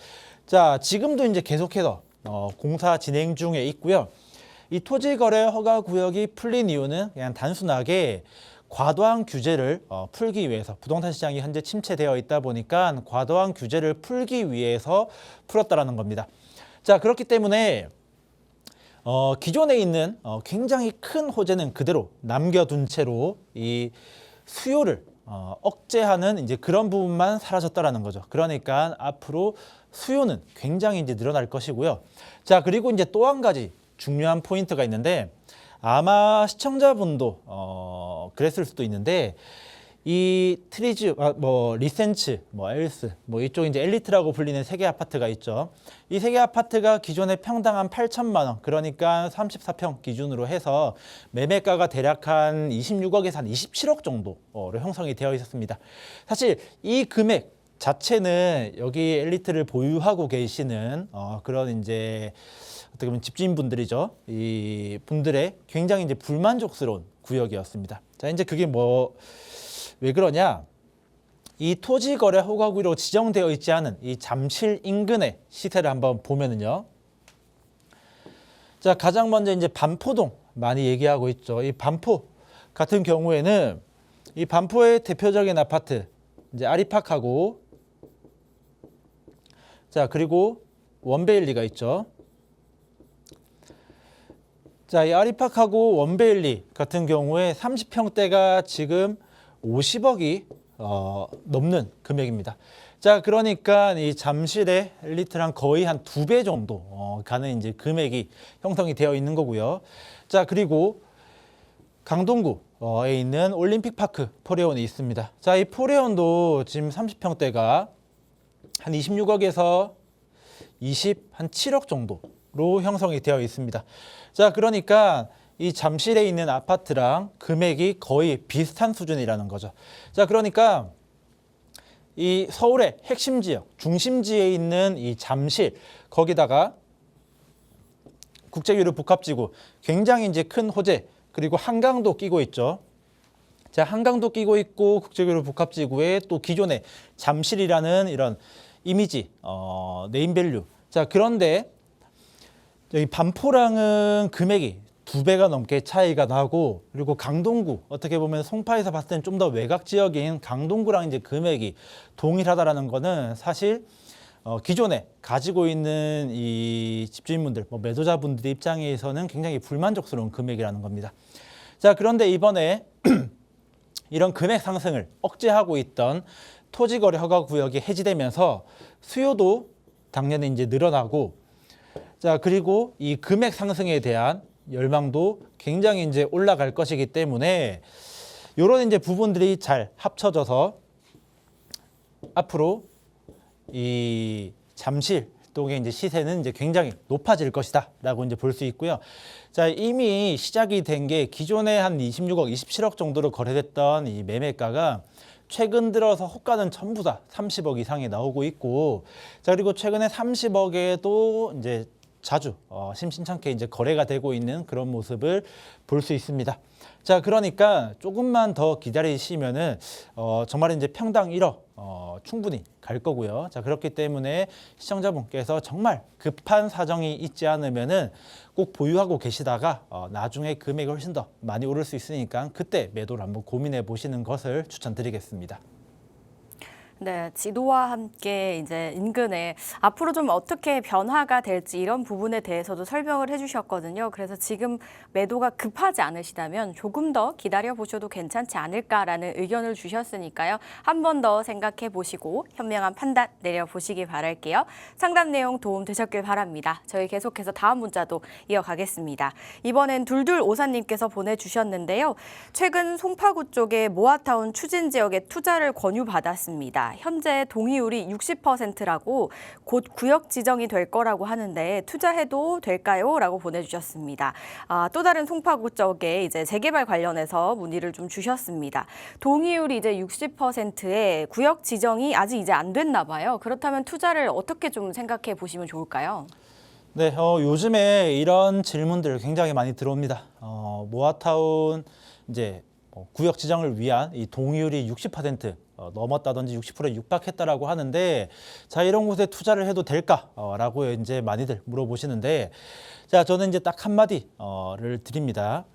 자, 지금도 이제 계속해서 공사 진행 중에 있고요. 이 토지거래 허가구역이 풀린 이유는 그냥 단순하게 과도한 규제를 풀기 위해서, 부동산 시장이 현재 침체되어 있다 보니까 과도한 규제를 풀기 위해서 풀었다라는 겁니다. 자, 그렇기 때문에 기존에 있는 굉장히 큰 호재는 그대로 남겨둔 채로 이 수요를 억제하는 이제 그런 부분만 사라졌다라는 거죠. 그러니까 앞으로 수요는 굉장히 이제 늘어날 것이고요. 자, 그리고 이제 또 한 가지 중요한 포인트가 있는데 아마 시청자분도 그랬을 수도 있는데 이 트리즈, 리센츠, 엘스, 이쪽 이제 엘리트라고 불리는 세 개 아파트가 있죠. 이 세 개 아파트가 기존에 평당 한 8천만 원, 그러니까 34평 기준으로 해서 매매가가 대략 한 26억에서 한 27억 정도로 형성이 되어 있었습니다. 사실 이 금액 자체는 여기 엘리트를 보유하고 계시는 그런 이제 어떻게 보면 집주인분들이죠. 이 분들의 굉장히 이제 불만족스러운 구역이었습니다. 자, 이제 그게 왜 그러냐? 이 토지거래 허가구로 지정되어 있지 않은 이 잠실 인근의 시세를 한번 보면은요. 자, 가장 먼저 이제 반포동 많이 얘기하고 있죠. 이 반포 같은 경우에는 이 반포의 대표적인 아파트 이제 아리팍하고, 자, 그리고 원베일리가 있죠. 자, 이 아리팍하고 원베일리 같은 경우에 30평대가 지금 50억이 넘는 금액입니다. 자, 그러니까 이 잠실의 엘리트랑 거의 한 2배 정도 가는 이제 금액이 형성이 되어 있는 거고요. 자, 그리고 강동구에 있는 올림픽파크 포레온이 있습니다. 자, 이 포레온도 지금 30평대가 한 26억에서 한 7억 정도로 형성이 되어 있습니다. 자, 그러니까 이 잠실에 있는 아파트랑 금액이 거의 비슷한 수준이라는 거죠. 자, 그러니까 이 서울의 핵심 지역, 중심지에 있는 이 잠실, 거기다가 국제교류 복합지구, 굉장히 이제 큰 호재, 그리고 한강도 끼고 있죠. 자, 한강도 끼고 있고 국제교류 복합지구에 또 기존의 잠실이라는 이런 이미지, 네임밸류. 자, 그런데 여기 반포랑은 금액이 2배가 넘게 차이가 나고, 그리고 강동구, 어떻게 보면 송파에서 봤을 때는 좀 더 외곽 지역인 강동구랑 이제 금액이 동일하다라는 거는 사실 기존에 가지고 있는 이 집주인분들, 매도자분들 입장에서는 굉장히 불만족스러운 금액이라는 겁니다. 자, 그런데 이번에 이런 금액 상승을 억제하고 있던 토지거래 허가 구역이 해지되면서 수요도 당연히 이제 늘어나고, 자, 그리고 이 금액 상승에 대한 열망도 굉장히 이제 올라갈 것이기 때문에 이런 이제 부분들이 잘 합쳐져서 앞으로 이 잠실동의 이제 시세는 이제 굉장히 높아질 것이다라고 이제 볼 수 있고요. 자, 이미 시작이 된 게 기존에 한 26억, 27억 정도로 거래됐던 이 매매가가 최근 들어서 호가는 전부 다 30억 이상이 나오고 있고, 자, 그리고 최근에 30억에도 이제 자주 심심찮게 이제 거래가 되고 있는 그런 모습을 볼 수 있습니다. 자, 그러니까 조금만 더 기다리시면은 정말 이제 평당 1억 충분히 갈 거고요. 자, 그렇기 때문에 시청자분께서 정말 급한 사정이 있지 않으면은 꼭 보유하고 계시다가 나중에 금액이 훨씬 더 많이 오를 수 있으니까 그때 매도를 한번 고민해 보시는 것을 추천드리겠습니다. 네, 지도와 함께 이제 인근에 앞으로 좀 어떻게 변화가 될지 이런 부분에 대해서도 설명을 해주셨거든요. 그래서 지금 매도가 급하지 않으시다면 조금 더 기다려 보셔도 괜찮지 않을까라는 의견을 주셨으니까요. 한 번 더 생각해 보시고 현명한 판단 내려보시기 바랄게요. 상담 내용 도움 되셨길 바랍니다. 저희 계속해서 다음 문자도 이어가겠습니다. 이번엔 둘둘오사님께서 보내주셨는데요. 최근 송파구 쪽에 모아타운 추진 지역에 투자를 권유받았습니다. 현재 동의율이 60%라고 곧 구역 지정이 될 거라고 하는데 투자해도 될까요? 라고 보내주셨습니다. 또 다른 송파구 쪽에 이제 재개발 관련해서 문의를 좀 주셨습니다. 동의율이 이제 60%에 구역 지정이 아직 이제 안 됐나 봐요. 그렇다면 투자를 어떻게 좀 생각해 보시면 좋을까요? 네, 요즘에 이런 질문들 굉장히 많이 들어옵니다. 모아타운 이제 구역 지정을 위한 이 동의율이 60% 넘었다든지 60%에 육박했다라고 하는데, 자, 이런 곳에 투자를 해도 될까라고 이제 많이들 물어보시는데, 자, 저는 이제 딱 한마디를 드립니다.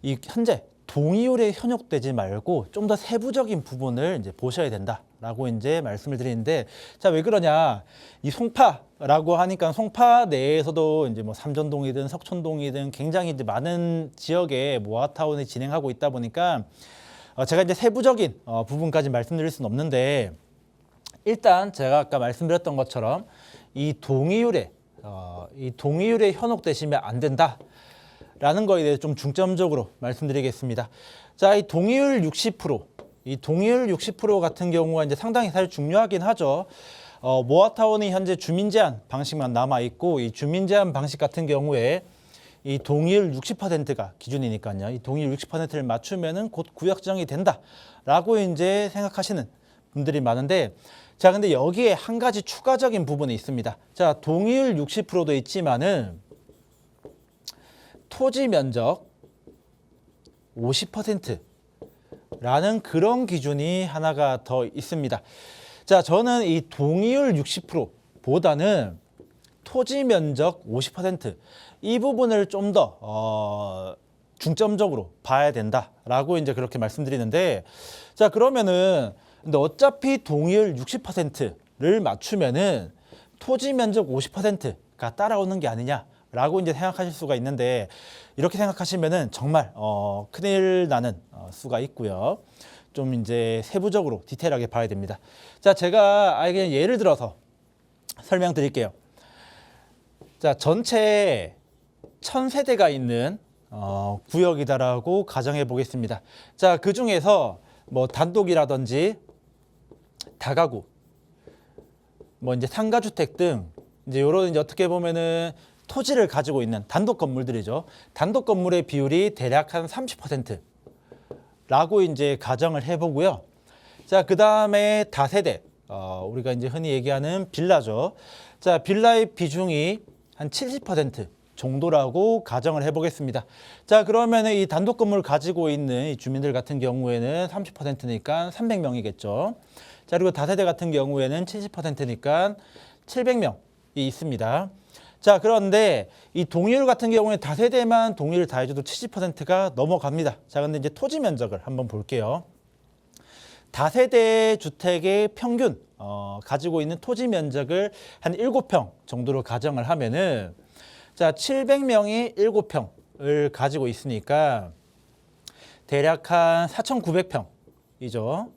이 현재 동의율에 현혹되지 말고 좀 더 세부적인 부분을 이제 보셔야 된다라고 이제 말씀을 드리는데, 자, 왜 그러냐? 이 송파라고 하니까 송파 내에서도 이제 뭐 삼전동이든 석촌동이든 굉장히 이제 많은 지역에 모아타운이 진행하고 있다 보니까 제가 이제 세부적인 부분까지 말씀드릴 수는 없는데, 일단 제가 아까 말씀드렸던 것처럼 이 동의율에 현혹되시면 안 된다라는 거에 대해 좀 중점적으로 말씀드리겠습니다. 자, 이 동의율 60% 같은 경우가 이제 상당히 사실 중요하긴 하죠. 모아타운이 현재 주민 제한 방식만 남아 있고, 이 주민 제한 방식 같은 경우에 이 동의율 60%가 기준이니까요. 이 동의율 60%를 맞추면은 곧 구역 지정이 된다라고 이제 생각하시는 분들이 많은데, 자, 근데 여기에 한 가지 추가적인 부분이 있습니다. 자, 동의율 60%도 있지만은 토지 면적 50%라는 그런 기준이 하나가 더 있습니다. 자, 저는 이 동의율 60%보다는 토지 면적 50%, 이 부분을 좀 더 중점적으로 봐야 된다라고 이제 그렇게 말씀드리는데, 자, 그러면은 근데 어차피 동의율 60%를 맞추면은 토지 면적 50%가 따라오는 게 아니냐라고 이제 생각하실 수가 있는데, 이렇게 생각하시면은 정말 큰일 나는 수가 있고요. 좀 이제 세부적으로 디테일하게 봐야 됩니다. 자, 제가 그냥 예를 들어서 설명드릴게요. 자, 전체 1000세대가 있는 구역이다라고 가정해 보겠습니다. 자, 그 중에서 뭐 단독이라든지 다가구, 뭐 이제 상가주택 등 이제 요런 이제 어떻게 보면은 토지를 가지고 있는 단독 건물들이죠. 단독 건물의 비율이 대략 한 30%라고 이제 가정을 해보고요. 자, 그 다음에 다세대, 우리가 이제 흔히 얘기하는 빌라죠. 자, 빌라의 비중이 한 70% 정도라고 가정을 해보겠습니다. 자, 그러면 이 단독 건물 가지고 있는 이 주민들 같은 경우에는 30%니까 300명이겠죠. 자, 그리고 다세대 같은 경우에는 70%니까 700명이 있습니다. 자, 그런데 이 동의율 같은 경우에 다세대만 동의를 다 해줘도 70%가 넘어갑니다. 자, 근데 이제 토지 면적을 한번 볼게요. 다세대 주택의 평균 가지고 있는 토지 면적을 한 7평 정도로 가정을 하면은, 자, 700명이 7평을 가지고 있으니까 대략 한 4,900평이죠.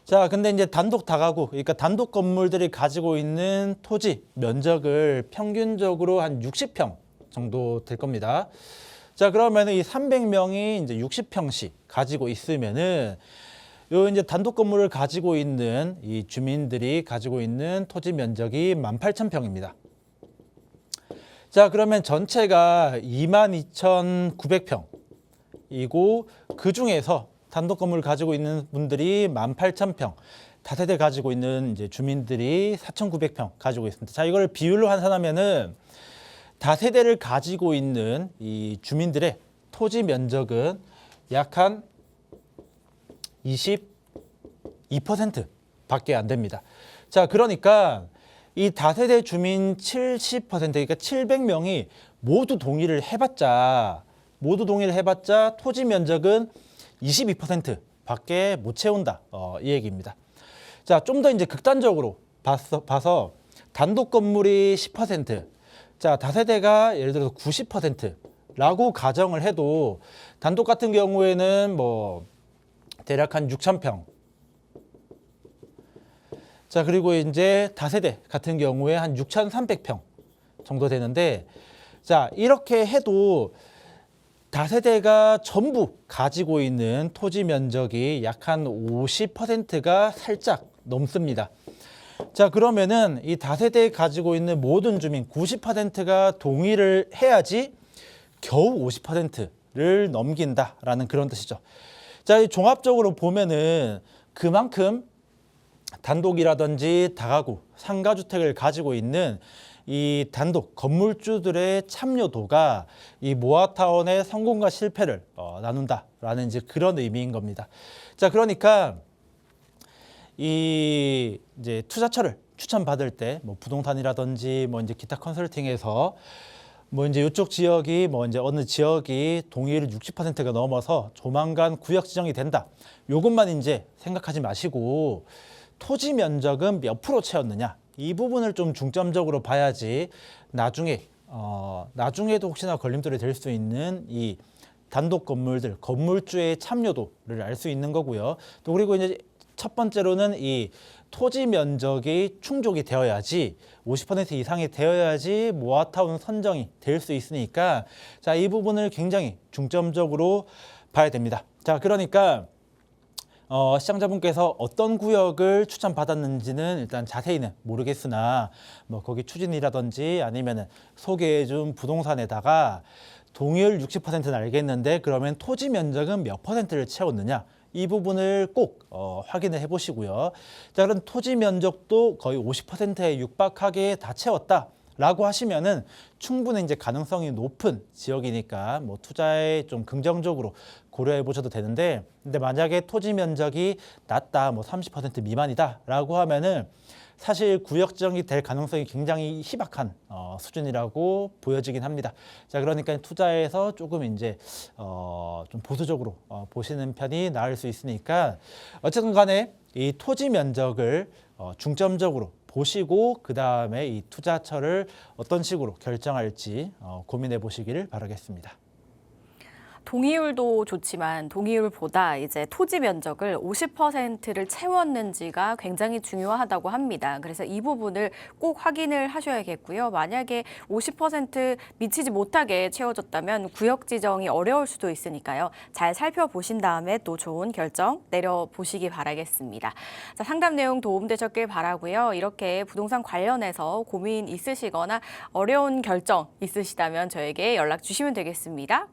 자, 근데 이제 단독 다가구, 그러니까 단독 건물들이 가지고 있는 토지 면적을 평균적으로 한 60평 정도 될 겁니다. 자, 그러면 이 300명이 이제 60평씩 가지고 있으면은 요 이제 단독 건물을 가지고 있는 이 주민들이 가지고 있는 토지 면적이 18,000평입니다. 자, 그러면 전체가 22,900평이고 그 중에서 단독 건물을 가지고 있는 분들이 18,000평. 다세대 가지고 있는 이제 주민들이 4,900평 가지고 있습니다. 자, 이걸 비율로 환산하면은 다세대를 가지고 있는 이 주민들의 토지 면적은 약 한 22% 밖에 안 됩니다. 자, 그러니까 이 다세대 주민 70%, 그러니까 700명이 모두 동의를 해봤자 토지 면적은 22% 밖에 못 채운다. 이 얘기입니다. 자, 좀 더 이제 극단적으로 봐서 단독 건물이 10%, 자, 다세대가 예를 들어서 90%라고 가정을 해도 단독 같은 경우에는 뭐 대략 한 6,000평. 자, 그리고 이제 다세대 같은 경우에 한 6,300평 정도 되는데, 자, 이렇게 해도 다세대가 전부 가지고 있는 토지 면적이 약 한 50%가 살짝 넘습니다. 자, 그러면은 이 다세대 가지고 있는 모든 주민 90%가 동의를 해야지 겨우 50%를 넘긴다라는 그런 뜻이죠. 자, 이 종합적으로 보면은 그만큼 단독이라든지 다가구, 상가주택을 가지고 있는 이 단독 건물주들의 참여도가 이 모아타운의 성공과 실패를 나눈다라는 이제 그런 의미인 겁니다. 자, 그러니까 이 이제 투자처를 추천받을 때 뭐 부동산이라든지 뭐 이제 기타 컨설팅에서 뭐 이제 이쪽 지역이 뭐 이제 어느 지역이 동의율 60%가 넘어서 조만간 구역 지정이 된다. 요것만 이제 생각하지 마시고 토지 면적은 몇 프로 채웠느냐, 이 부분을 좀 중점적으로 봐야지 나중에도 혹시나 걸림돌이 될 수 있는 이 단독 건물들, 건물주의 참여도를 알 수 있는 거고요. 또 그리고 이제 첫 번째로는 이 토지 면적이 충족이 되어야지 50% 이상이 되어야지 모아타운 선정이 될 수 있으니까, 자, 이 부분을 굉장히 중점적으로 봐야 됩니다. 자, 그러니까 시청자분께서 어떤 구역을 추천받았는지는 일단 자세히는 모르겠으나 뭐 거기 추진이라든지 아니면은 소개해준 부동산에다가 동의율 60%는 알겠는데 그러면 토지 면적은 몇 %를 채웠느냐, 이 부분을 꼭 확인을 해보시고요. 자, 그럼 토지 면적도 거의 50%에 육박하게 다 채웠다라고 하시면은 충분히 이제 가능성이 높은 지역이니까 뭐 투자에 좀 긍정적으로 고려해 보셔도 되는데, 근데 만약에 토지 면적이 낮다, 뭐 30% 미만이다라고 하면은 사실 구역 지정이 될 가능성이 굉장히 희박한 수준이라고 보여지긴 합니다. 자, 그러니까 투자에서 조금 이제 좀 보수적으로 보시는 편이 나을 수 있으니까 어쨌든 간에 이 토지 면적을 중점적으로 보시고 그 다음에 이 투자처를 어떤 식으로 결정할지 고민해 보시기를 바라겠습니다. 동의율도 좋지만 동의율보다 이제 토지 면적을 50%를 채웠는지가 굉장히 중요하다고 합니다. 그래서 이 부분을 꼭 확인을 하셔야겠고요. 만약에 50% 미치지 못하게 채워졌다면 구역 지정이 어려울 수도 있으니까요. 잘 살펴보신 다음에 또 좋은 결정 내려보시기 바라겠습니다. 자, 상담 내용 도움되셨길 바라고요. 이렇게 부동산 관련해서 고민 있으시거나 어려운 결정 있으시다면 저에게 연락 주시면 되겠습니다.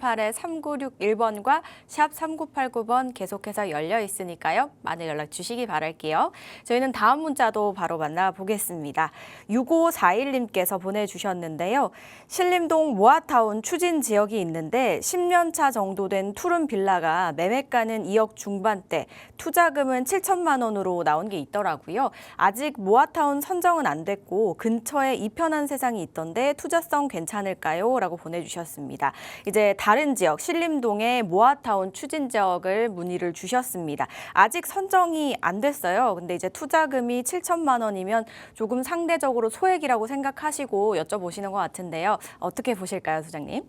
02-2638-3961번과 샵 3989번 계속해서 열려 있으니까요. 많은 연락 주시기 바랄게요. 저희는 다음 문자도 바로 만나보겠습니다. 6541님께서 보내주셨는데요. 신림동 모아타운 추진 지역이 있는데 10년 차 정도 된 투룸 빌라가 매매가는 2억 중반대, 투자금은 7천만 원으로 나온 게 있더라고요. 아직 모아타운 선정은 안 됐고 근처에 이편한 세상이 있던데 투자성 괜찮을까요? 라고 보내주셨습니다. 이제 다른 지역 신림동의 모아타운 추진 지역을 문의를 주셨습니다. 아직 선정이 안 됐어요. 근데 이제 투자금이 7천만 원이면 조금 상대적으로 소액이라고 생각하시고 여쭤보시는 것 같은데요. 어떻게 보실까요, 소장님?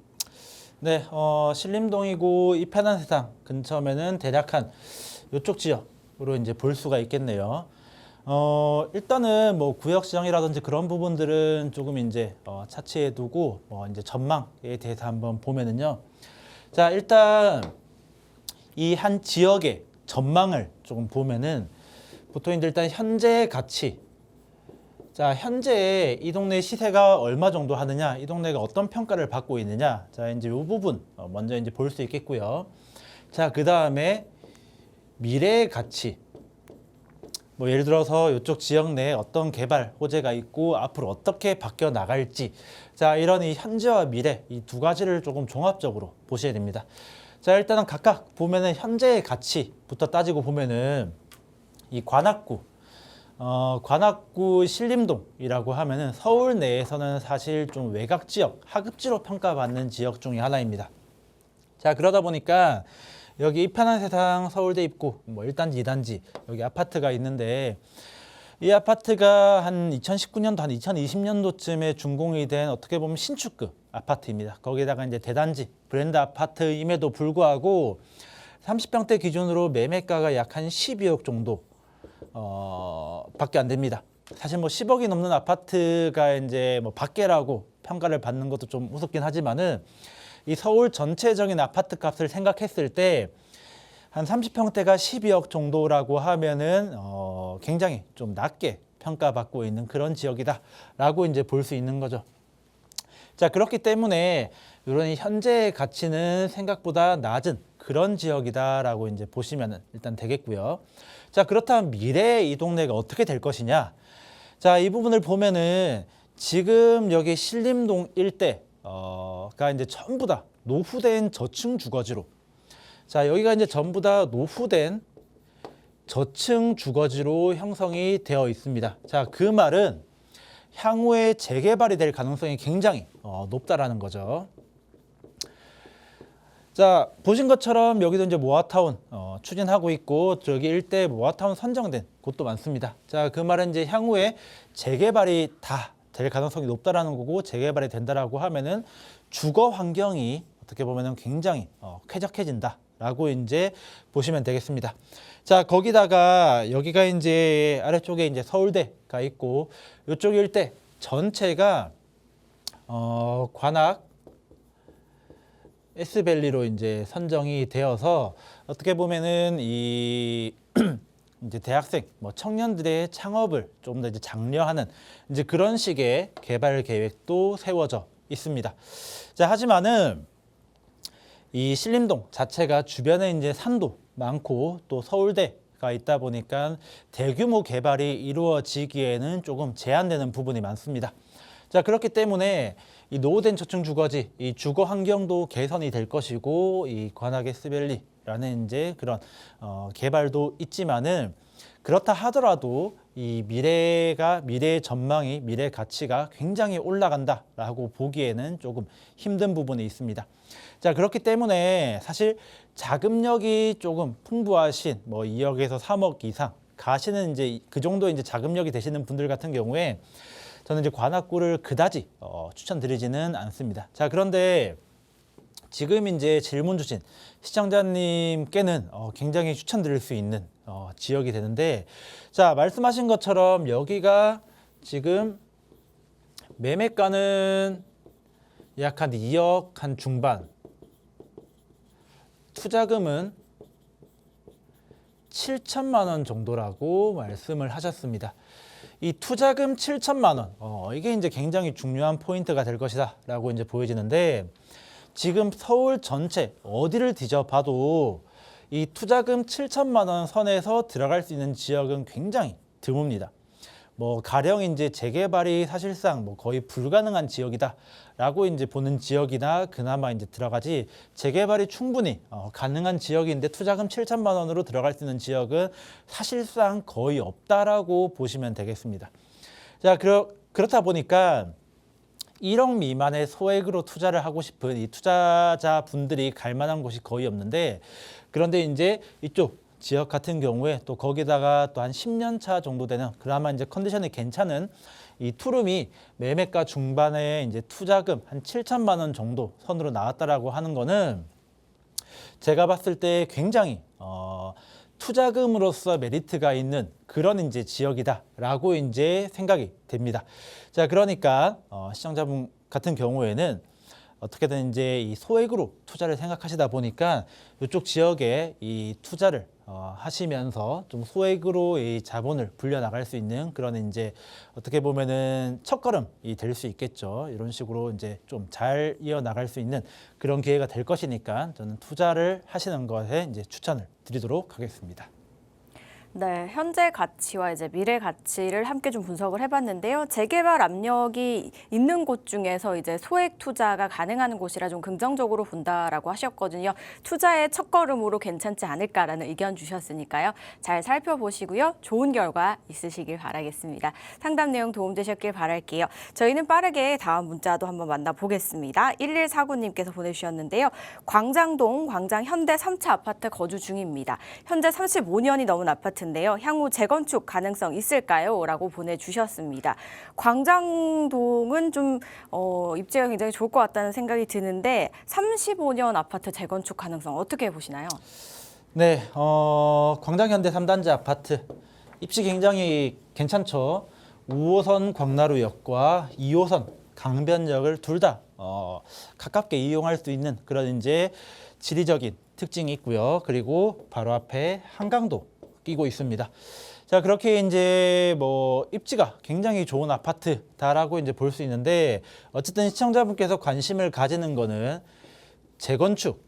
네, 신림동이고 이편한 세상 근처면은 대략 한 이쪽 지역으로 이제 볼 수가 있겠네요. 일단은 뭐 구역 지정이라든지 그런 부분들은 조금 이제 차치해 두고 이제 전망에 대해서 한번 보면은요. 자, 일단 이 한 지역의 전망을 조금 보면은 보통 이제 일단 현재 가치, 자, 현재 이 동네 시세가 얼마 정도 하느냐, 이 동네가 어떤 평가를 받고 있느냐, 자, 이제 이 부분 먼저 이제 볼 수 있겠고요. 자, 그 다음에 미래의 가치. 뭐 예를 들어서 이쪽 지역 내에 어떤 개발 호재가 있고 앞으로 어떻게 바뀌어 나갈지, 자 이런 이 현재와 미래 이 두 가지를 조금 종합적으로 보셔야 됩니다. 자 일단은 각각 보면은 현재의 가치부터 따지고 보면은 이 관악구 신림동이라고 하면은 서울 내에서는 사실 좀 외곽 지역, 하급지로 평가받는 지역 중에 하나입니다. 자 그러다 보니까 여기 이편한 세상 서울대 입구 뭐 1단지, 2단지 여기 아파트가 있는데 이 아파트가 한 2019년도, 한 2020년도쯤에 준공이 된 어떻게 보면 신축급 아파트입니다. 거기다가 이제 대단지 브랜드 아파트임에도 불구하고 30평대 기준으로 매매가가 약 한 12억 정도 밖에 안 됩니다. 사실 뭐 10억이 넘는 아파트가 이제 뭐 밖에라고 평가를 받는 것도 좀 우습긴 하지만은 이 서울 전체적인 아파트 값을 생각했을 때 한 30평대가 12억 정도라고 하면은 굉장히 좀 낮게 평가받고 있는 그런 지역이다라고 이제 볼 수 있는 거죠. 자 그렇기 때문에 이런 현재의 가치는 생각보다 낮은 그런 지역이다라고 이제 보시면은 일단 되겠고요. 자 그렇다면 미래에 이 동네가 어떻게 될 것이냐? 자 이 부분을 보면은 지금 여기 신림동 일대가 이제 전부 다 노후된 저층 주거지로, 자 여기가 이제 전부 다 노후된 저층 주거지로 형성이 되어 있습니다. 자 그 말은 향후에 재개발이 될 가능성이 굉장히 높다라는 거죠. 자 보신 것처럼 여기도 이제 모아타운 추진하고 있고 저기 일대 모아타운 선정된 곳도 많습니다. 자 그 말은 이제 향후에 재개발이 다 될 가능성이 높다라는 거고, 재개발이 된다라고 하면은 주거 환경이 어떻게 보면은 굉장히 쾌적해진다라고 이제 보시면 되겠습니다. 자 거기다가 여기가 이제 아래쪽에 이제 서울대가 있고 이쪽 일대 전체가 관악 S밸리로 이제 선정이 되어서 어떻게 보면은 이 이제 대학생, 뭐 청년들의 창업을 좀 더 이제 장려하는 이제 그런 식의 개발 계획도 세워져 있습니다. 자 하지만은 이 신림동 자체가 주변에 이제 산도 많고 또 서울대가 있다 보니까 대규모 개발이 이루어지기에는 조금 제한되는 부분이 많습니다. 자 그렇기 때문에 이 노후된 저층 주거지, 이 주거 환경도 개선이 될 것이고 이 관악 S밸리라는 이제 그런 개발도 있지만은 그렇다 하더라도 이 미래의 전망이, 미래 가치가 굉장히 올라간다라고 보기에는 조금 힘든 부분이 있습니다. 자 그렇기 때문에 사실 자금력이 조금 풍부하신 뭐 2억에서 3억 이상 가시는 이제 그 정도 이제 자금력이 되시는 분들 같은 경우에 저는 이제 관악구를 그다지 추천드리지는 않습니다. 자 그런데 지금 이제 질문 주신 시청자님께는 굉장히 추천드릴 수 있는 지역이 되는데, 자 말씀하신 것처럼 여기가 지금 매매가는 약 한 2억 한 중반, 투자금은 7천만 원 정도라고 말씀을 하셨습니다. 이 투자금 7천만 원, 이게 이제 굉장히 중요한 포인트가 될 것이다라고 이제 보여지는데, 지금 서울 전체 어디를 뒤져봐도 이 투자금 7천만 원 선에서 들어갈 수 있는 지역은 굉장히 드뭅니다. 뭐 가령 이제 재개발이 사실상 뭐 거의 불가능한 지역이다라고 이제 보는 지역이나 그나마 이제 들어가지, 재개발이 충분히 가능한 지역인데 투자금 7천만 원으로 들어갈 수 있는 지역은 사실상 거의 없다라고 보시면 되겠습니다. 자, 그렇다 보니까 1억 미만의 소액으로 투자를 하고 싶은 이 투자자분들이 갈 만한 곳이 거의 없는데, 그런데 이제 이쪽 지역 같은 경우에 또 거기다가 또 한 10년 차 정도 되는 그나마 이제 컨디션이 괜찮은 이 투룸이 매매가 중반에 이제 투자금 한 7천만 원 정도 선으로 나왔다라고 하는 거는 제가 봤을 때 굉장히 투자금으로서 메리트가 있는 그런 이제 지역이다라고 이제 생각이 됩니다. 자, 그러니까 시청자분 같은 경우에는 어떻게든 이제 이 소액으로 투자를 생각하시다 보니까 이쪽 지역에 이 투자를 하시면서 좀 소액으로 이 자본을 불려 나갈 수 있는 그런 이제 어떻게 보면은 첫걸음이 될 수 있겠죠. 이런 식으로 이제 좀 잘 이어 나갈 수 있는 그런 기회가 될 것이니까 저는 투자를 하시는 것에 이제 추천을 드리도록 하겠습니다. 네, 현재 가치와 이제 미래 가치를 함께 좀 분석을 해봤는데요. 재개발 압력이 있는 곳 중에서 이제 소액 투자가 가능한 곳이라 좀 긍정적으로 본다라고 하셨거든요. 투자의 첫걸음으로 괜찮지 않을까라는 의견 주셨으니까요. 잘 살펴보시고요. 좋은 결과 있으시길 바라겠습니다. 상담 내용 도움되셨길 바랄게요. 저희는 빠르게 다음 문자도 한번 만나보겠습니다. 1149님께서 보내주셨는데요. 광장동 광장 현대 3차 아파트 거주 중입니다. 현재 35년이 넘은 아파트인데요. 향후 재건축 가능성 있을까요? 라고 보내주셨습니다. 광장동은 좀 입지가 굉장히 좋을 것 같다는 생각이 드는데 35년 아파트 재건축 가능성 어떻게 보시나요? 네, 광장 현대 3단지 아파트 입지 굉장히 괜찮죠. 5호선 광나루역과 2호선 강변역을 둘 다 가깝게 이용할 수 있는 그런 이제 지리적인 특징이 있고요. 그리고 바로 앞에 한강도 끼고 있습니다. 자, 그렇게 이제 뭐 입지가 굉장히 좋은 아파트다라고 이제 볼 수 있는데 어쨌든 시청자분께서 관심을 가지는 거는 재건축.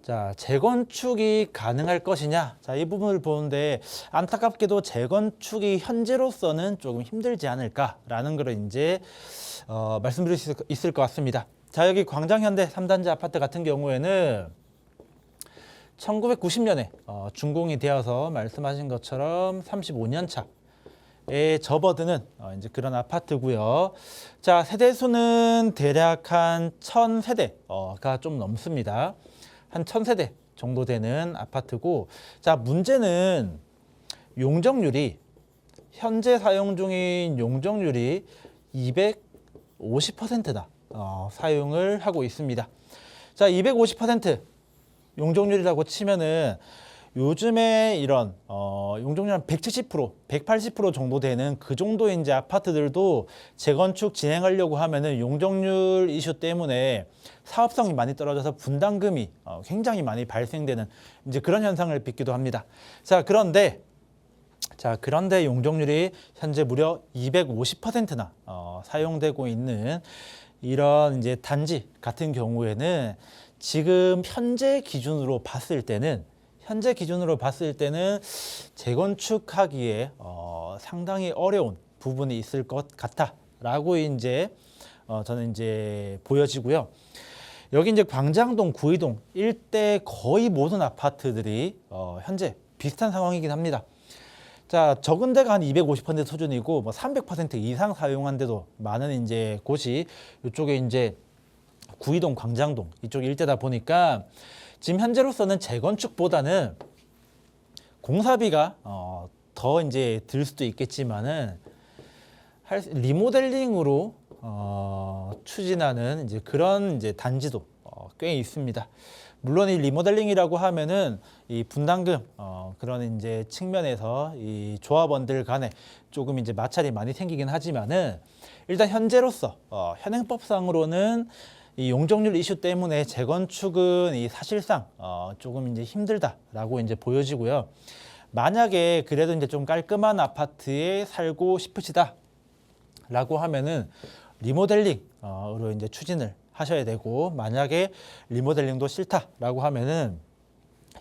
자, 재건축이 가능할 것이냐? 자, 이 부분을 보는데 안타깝게도 재건축이 현재로서는 조금 힘들지 않을까라는 걸 이제 말씀드릴 수 있을 것 같습니다. 자, 여기 광장현대 3단지 아파트 같은 경우에는 1990년에 준공이 되어서 말씀하신 것처럼 35년 차에 접어드는 이제 그런 아파트고요. 자, 세대 수는 대략 한 1000세대가 좀 넘습니다. 한 1000세대 정도 되는 아파트고, 자, 문제는 용적률이 현재 사용 중인 용적률이 250%다 사용을 하고 있습니다. 자, 250% 용적률이라고 치면은 요즘에 이런 용적률 한 170%, 180% 정도 되는 그 정도의 이제 아파트들도 재건축 진행하려고 하면은 용적률 이슈 때문에 사업성이 많이 떨어져서 분담금이 굉장히 많이 발생되는 이제 그런 현상을 빚기도 합니다. 자, 그런데 용적률이 현재 무려 250%나 사용되고 있는 이런 이제 단지 같은 경우에는 지금 현재 기준으로 봤을 때는 재건축하기에 상당히 어려운 부분이 있을 것 같다라고 이제 저는 이제 보여지고요. 여기 이제 광장동, 구의동 일대 거의 모든 아파트들이 현재 비슷한 상황이긴 합니다. 자, 적은 데가 한 250% 수준이고 뭐 300% 이상 사용한 데도 많은 이제 곳이 이쪽에 이제 구의동, 광장동 이쪽 일대다 보니까 지금 현재로서는 재건축보다는 공사비가 더 이제 들 수도 있겠지만은 리모델링으로 추진하는 이제 그런 이제 단지도 꽤 있습니다. 물론 이 리모델링이라고 하면은 이 분담금 그런 이제 측면에서 이 조합원들 간에 조금 이제 마찰이 많이 생기긴 하지만은 일단 현재로서 현행법상으로는 이 용적률 이슈 때문에 재건축은 이 사실상 조금 이제 힘들다라고 이제 보여지고요. 만약에 그래도 이제 좀 깔끔한 아파트에 살고 싶으시다라고 하면은 리모델링으로 이제 추진을 하셔야 되고, 만약에 리모델링도 싫다라고 하면은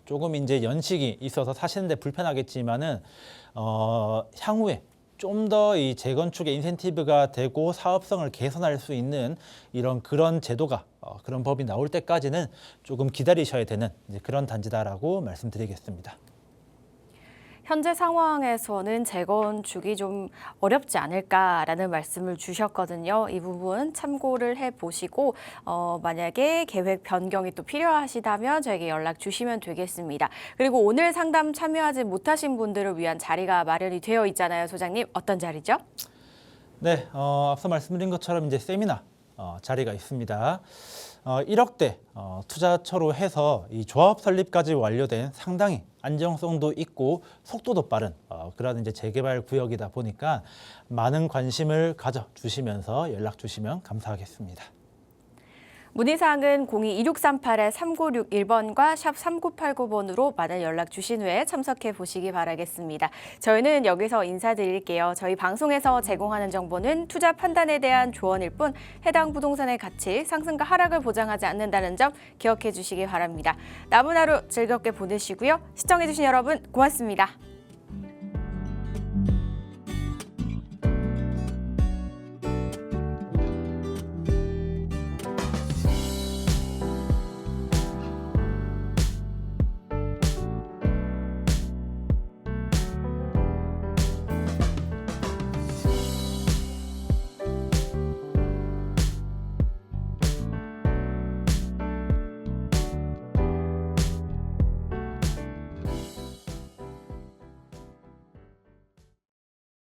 조금 이제 연식이 있어서 사시는데 불편하겠지만은 향후에 좀 더 이 재건축에 인센티브가 되고 사업성을 개선할 수 있는 그런 제도가 그런 법이 나올 때까지는 조금 기다리셔야 되는 이제 그런 단지다라고 말씀드리겠습니다. 현재 상황에서는 재건축이 좀 어렵지 않을까라는 말씀을 주셨거든요. 이 부분 참고를 해보시고 만약에 계획 변경이 또 필요하시다면 저에게 연락 주시면 되겠습니다. 그리고 오늘 상담 참여하지 못하신 분들을 위한 자리가 마련이 되어 있잖아요, 소장님. 어떤 자리죠? 네, 앞서 말씀드린 것처럼 이제 세미나 자리가 있습니다. 1억대 투자처로 해서 이 조합 설립까지 완료된 상당히 안정성도 있고 속도도 빠른 그런 이제 재개발 구역이다 보니까 많은 관심을 가져주시면서 연락 주시면 감사하겠습니다. 문의사항은 02-2638-3961번과 샵 3989번으로 많은 연락 주신 후에 참석해 보시기 바라겠습니다. 저희는 여기서 인사드릴게요. 저희 방송에서 제공하는 정보는 투자 판단에 대한 조언일 뿐 해당 부동산의 가치, 상승과 하락을 보장하지 않는다는 점 기억해 주시기 바랍니다. 남은 하루 즐겁게 보내시고요. 시청해 주신 여러분 고맙습니다.